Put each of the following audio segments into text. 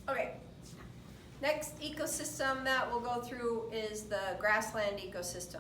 Okay, next ecosystem that we'll go through is the grassland ecosystem.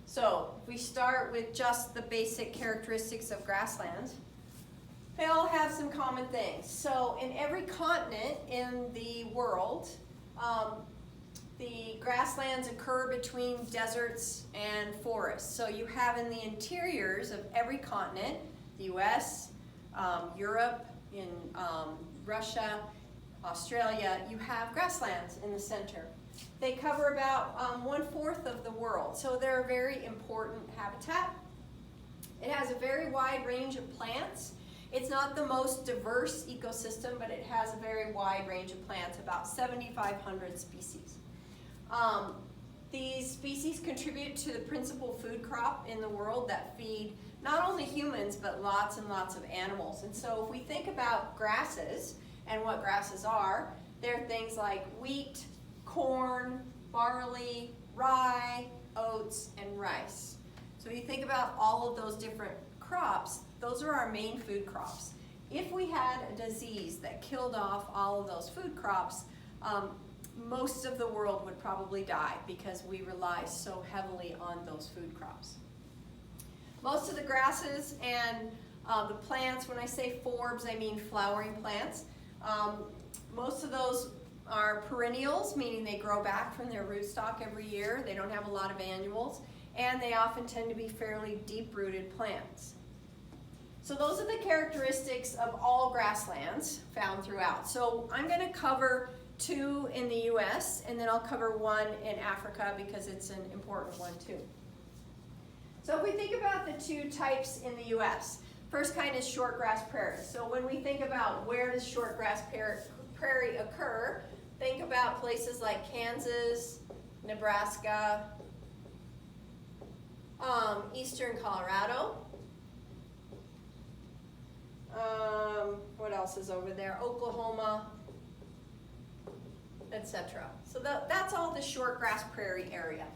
So if we start with just the basic characteristics of grasslands, they all have some common things. So in every continent in the world, the grasslands occur between deserts and forests. So you have in the interiors of every continent, the US, Europe, in Russia, Australia, you have grasslands in the center. They cover about 1/4 of the world, so they're a very important habitat. It has a very wide range of plants. It's not the most diverse ecosystem, but it has a very wide range of plants, about 7,500 species. These species contribute to the principal food crop in the world that feed not only humans, but lots and lots of animals. And so if we think about grasses and what grasses are, they're things like wheat, corn, barley, rye, oats, and rice. So you think about all of those different crops, those are our main food crops. If we had a disease that killed off all of those food crops, most of the world would probably die because we rely so heavily on those food crops. Most of the grasses and the plants, when I say forbs, I mean flowering plants. Most of those are perennials, meaning they grow back from their rootstock every year. They don't have a lot of annuals, and they often tend to be fairly deep-rooted plants. So those are the characteristics of all grasslands found throughout. So I'm going to cover 2 in the US, and then I'll cover 1 in Africa because it's an important one too. So if we think about the 2 types in the US, first kind is shortgrass prairie. So when we think about where does shortgrass prairie occur, think about places like Kansas, Nebraska, eastern Colorado. What else is over there? Oklahoma, etc. So that's all the shortgrass prairie area.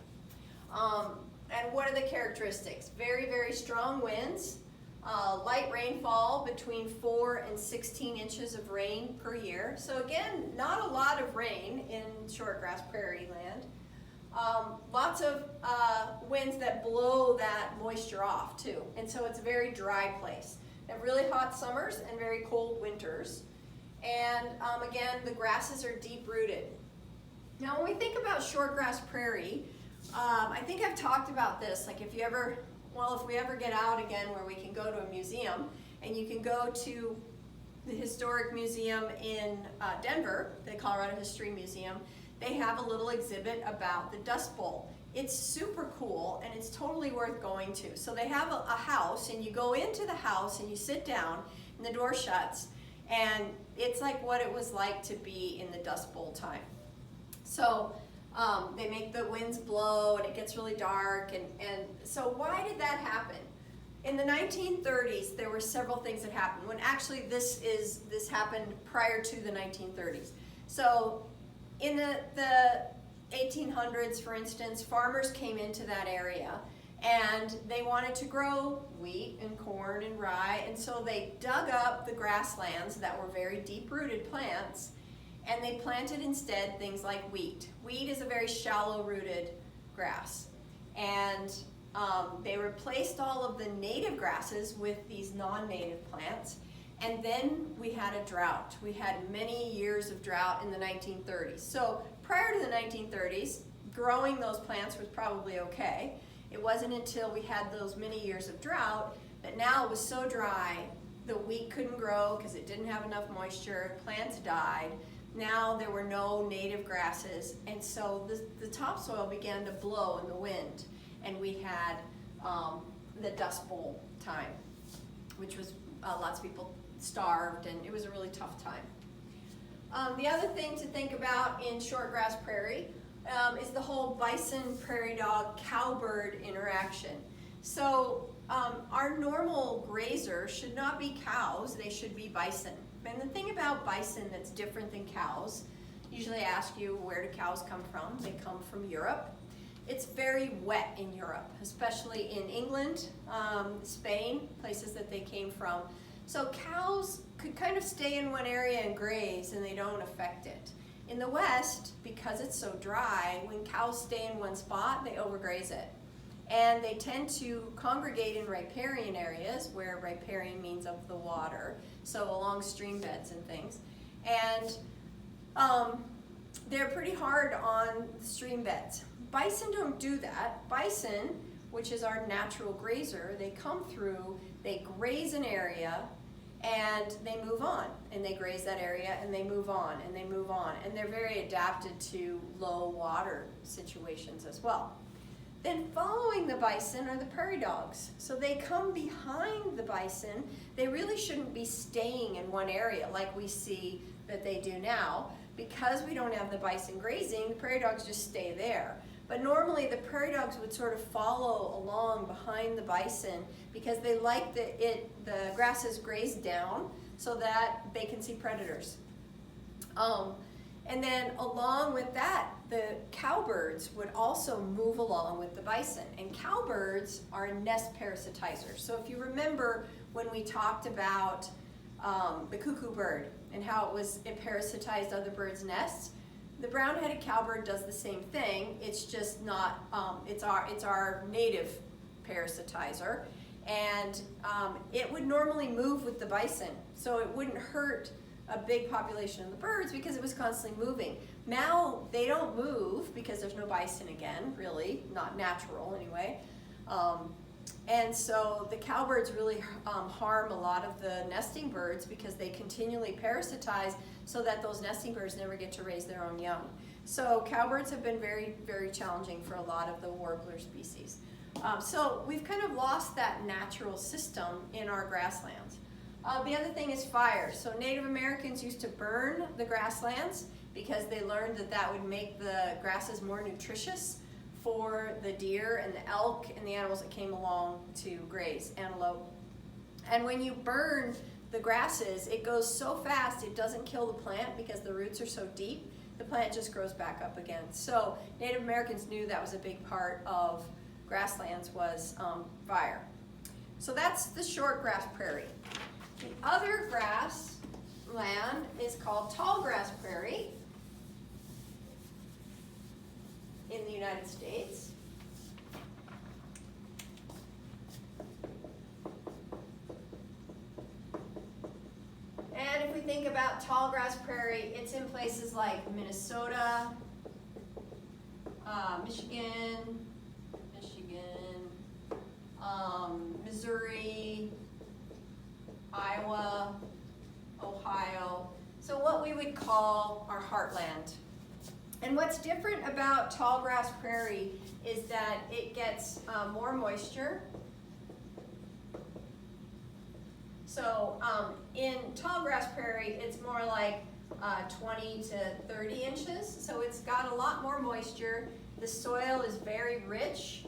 And what are the characteristics? Very, very strong winds, light rainfall between 4 and 16 inches of rain per year. So again, not a lot of rain in shortgrass prairie land. Lots of winds that blow that moisture off too. And so it's a very dry place. They have really hot summers and very cold winters. And again, the grasses are deep rooted. Now when we think about shortgrass prairie, I think I've talked about this, like if we ever get out again where we can go to a museum, and you can go to the Historic Museum in Denver, the Colorado History Museum, they have a little exhibit about the Dust Bowl. It's super cool and it's totally worth going to. So they have a house, and you go into the house and you sit down and the door shuts, and it's like what it was like to be in the Dust Bowl time. So they make the winds blow and it gets really dark, and so why did that happen? In the 1930s, there were several things that happened. When actually this happened prior to the 1930s. So in the 1800s, for instance, farmers came into that area and they wanted to grow wheat and corn and rye, and so they dug up the grasslands that were very deep-rooted plants, and they planted instead things like wheat. Wheat is a very shallow-rooted grass, and they replaced all of the native grasses with these non-native plants, and then we had a drought. We had many years of drought in the 1930s. So prior to the 1930s, growing those plants was probably okay. It wasn't until we had those many years of drought that now it was so dry, the wheat couldn't grow because it didn't have enough moisture, plants died. Now there were no native grasses, and so the topsoil began to blow in the wind, and we had the Dust Bowl time, which was lots of people starved, and it was a really tough time. The other thing to think about in shortgrass prairie is the whole bison, prairie dog, cowbird interaction. So our normal grazer should not be cows, they should be bison. And the thing about bison that's different than cows, usually I ask you, where do cows come from? They come from Europe. It's very wet in Europe, especially in England, Spain, places that they came from. So cows could kind of stay in one area and graze and they don't affect it. In the West, because it's so dry, when cows stay in one spot, they overgraze it. And they tend to congregate in riparian areas, where riparian means of the water, so along stream beds and things. And they're pretty hard on stream beds. Bison don't do that. Bison, which is our natural grazer, they come through, they graze an area, and they move on. And they graze that area, and they move on, and they move on. And they're very adapted to low water situations as well. Then following the bison are the prairie dogs. So they come behind the bison. They really shouldn't be staying in one area like we see that they do now. Because we don't have the bison grazing, the prairie dogs just stay there. But normally the prairie dogs would sort of follow along behind the bison because they like the grasses grazed down so that they can see predators. And then along with that, the cowbirds would also move along with the bison. And cowbirds are nest parasitizers. So if you remember when we talked about the cuckoo bird and how it parasitized other birds' nests, the brown-headed cowbird does the same thing. It's just not, it's our native parasitizer. And it would normally move with the bison. So it wouldn't hurt a big population of the birds because it was constantly moving. Now they don't move because there's no bison again, really, not natural anyway. And so the cowbirds really harm a lot of the nesting birds because they continually parasitize so that those nesting birds never get to raise their own young. So cowbirds have been very, very challenging for a lot of the warbler species. So we've kind of lost that natural system in our grasslands. The other thing is fire. So Native Americans used to burn the grasslands because they learned that that would make the grasses more nutritious for the deer and the elk and the animals that came along to graze, antelope. And when you burn the grasses, it goes so fast it doesn't kill the plant because the roots are so deep, the plant just grows back up again. So Native Americans knew that was a big part of grasslands was fire. So that's the short grass prairie. The other grassland is called tall grass prairie in the United States. And if we think about tall grass prairie, it's in places like Minnesota, Michigan, Missouri, Iowa, Ohio. So what we would call our heartland. And what's different about tall grass prairie is that it gets more moisture. So in tall grass prairie, it's more like 20 to 30 inches. So it's got a lot more moisture. The soil is very rich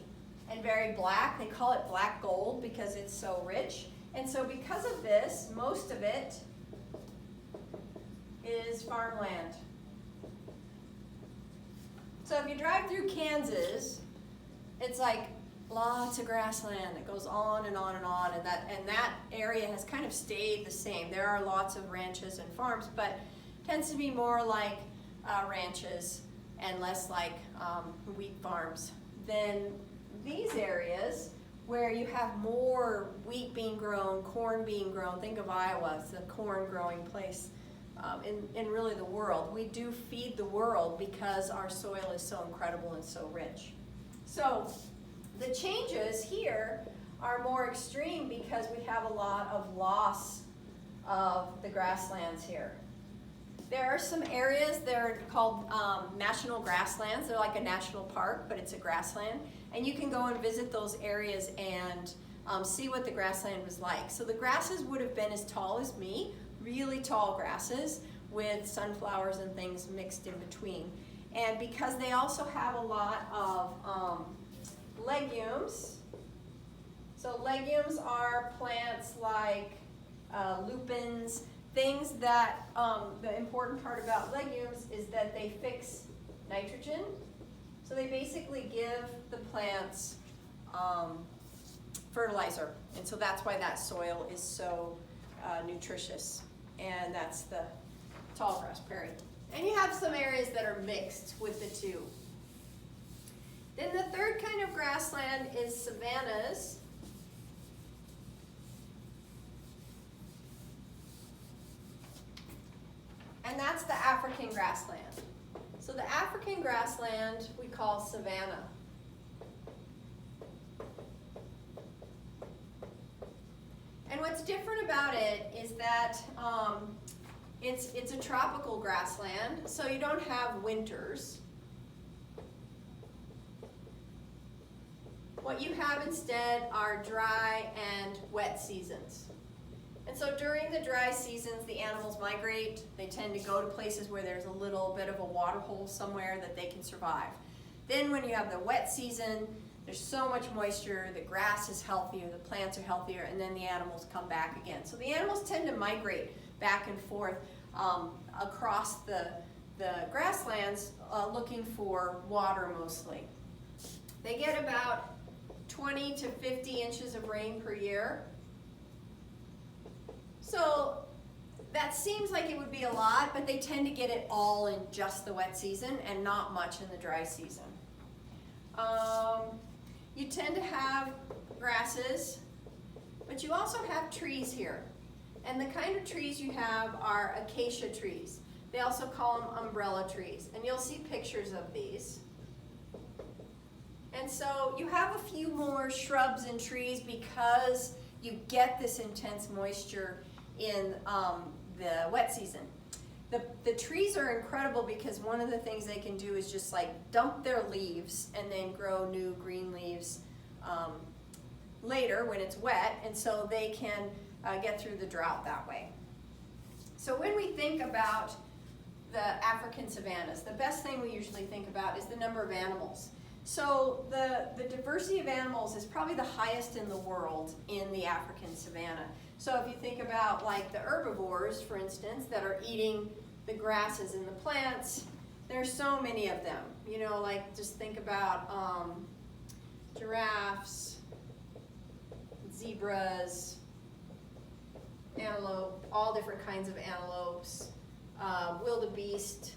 and very black. They call it black gold because it's so rich. And so because of this, most of it is farmland. So if you drive through Kansas, it's like lots of grassland that goes on and on and on, and that area has kind of stayed the same. There are lots of ranches and farms, but tends to be more like ranches and less like wheat farms than these areas where you have more wheat being grown, corn being grown. Think of Iowa, it's the corn growing place in really the world. We do feed the world because our soil is so incredible and so rich. So the changes here are more extreme because we have a lot of loss of the grasslands here. There are some areas that are called national grasslands. They're like a national park, but it's a grassland. And you can go and visit those areas and see what the grassland was like. So the grasses would have been as tall as me, really tall grasses with sunflowers and things mixed in between. And because they also have a lot of legumes, so legumes are plants like lupins, things that, the important part about legumes is that they fix nitrogen. So they basically give the plants fertilizer. And so that's why that soil is so nutritious. and that's the tall grass prairie. And you have some areas that are mixed with the two. Then the third kind of grassland is savannas. And that's the African grassland. So the African grassland we call savanna. And what's different about it is that it's a tropical grassland, so you don't have winters. What you have instead are dry and wet seasons. And so during the dry seasons, the animals migrate. They tend to go to places where there's a little bit of a water hole somewhere that they can survive. Then when you have the wet season, there's so much moisture, the grass is healthier, the plants are healthier, and then the animals come back again. So the animals tend to migrate back and forth across the grasslands looking for water mostly. They get about 20 to 50 inches of rain per year. So that seems like it would be a lot, but they tend to get it all in just the wet season and not much in the dry season. You tend to have grasses, but you also have trees here. And the kind of trees you have are acacia trees. They also call them umbrella trees. And you'll see pictures of these. And so you have a few more shrubs and trees because you get this intense moisture in the wet season. The trees are incredible because one of the things they can do is just like dump their leaves and then grow new green leaves later when it's wet, and so they can get through the drought that way. So when we think about the African savannas, the best thing we usually think about is the number of animals. So the diversity of animals is probably the highest in the world in the African savanna. So if you think about like the herbivores, for instance, that are eating the grasses and the plants, there's so many of them. You know, like just think about giraffes, zebras, antelope, all different kinds of antelopes, wildebeest,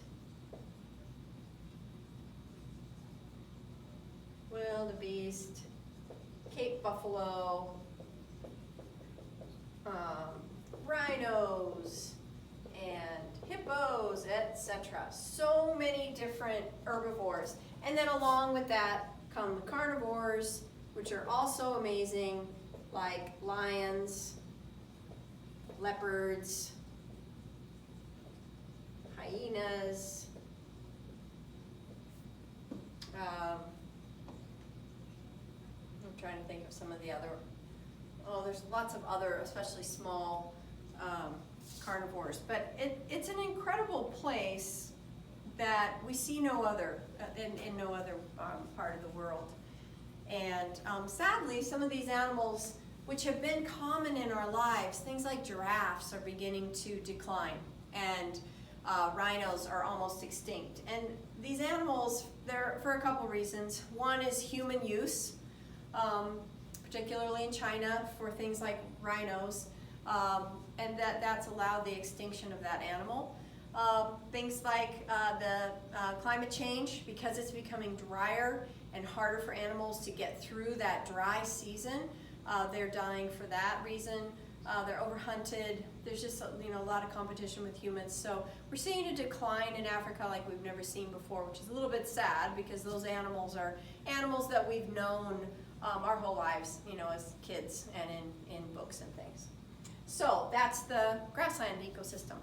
Cape buffalo, rhinos, and hippos, etc. So many different herbivores. And then along with that come the carnivores, which are also amazing, like lions, leopards, hyenas, I'm trying to think of some of the other, there's lots of other, especially small carnivores. But it's an incredible place that we see no other, in no other part of the world. And sadly, some of these animals, which have been common in our lives, things like giraffes are beginning to decline, and rhinos are almost extinct. And these animals, they're for a couple reasons. One is human use, particularly in China for things like rhinos, and that's allowed the extinction of that animal. Things like the climate change, because it's becoming drier and harder for animals to get through that dry season. They're dying for that reason. They're overhunted. There's just a lot of competition with humans. So we're seeing a decline in Africa like we've never seen before, which is a little bit sad because those animals are animals that we've known our whole lives, as kids and in books and things. So that's the grassland ecosystem.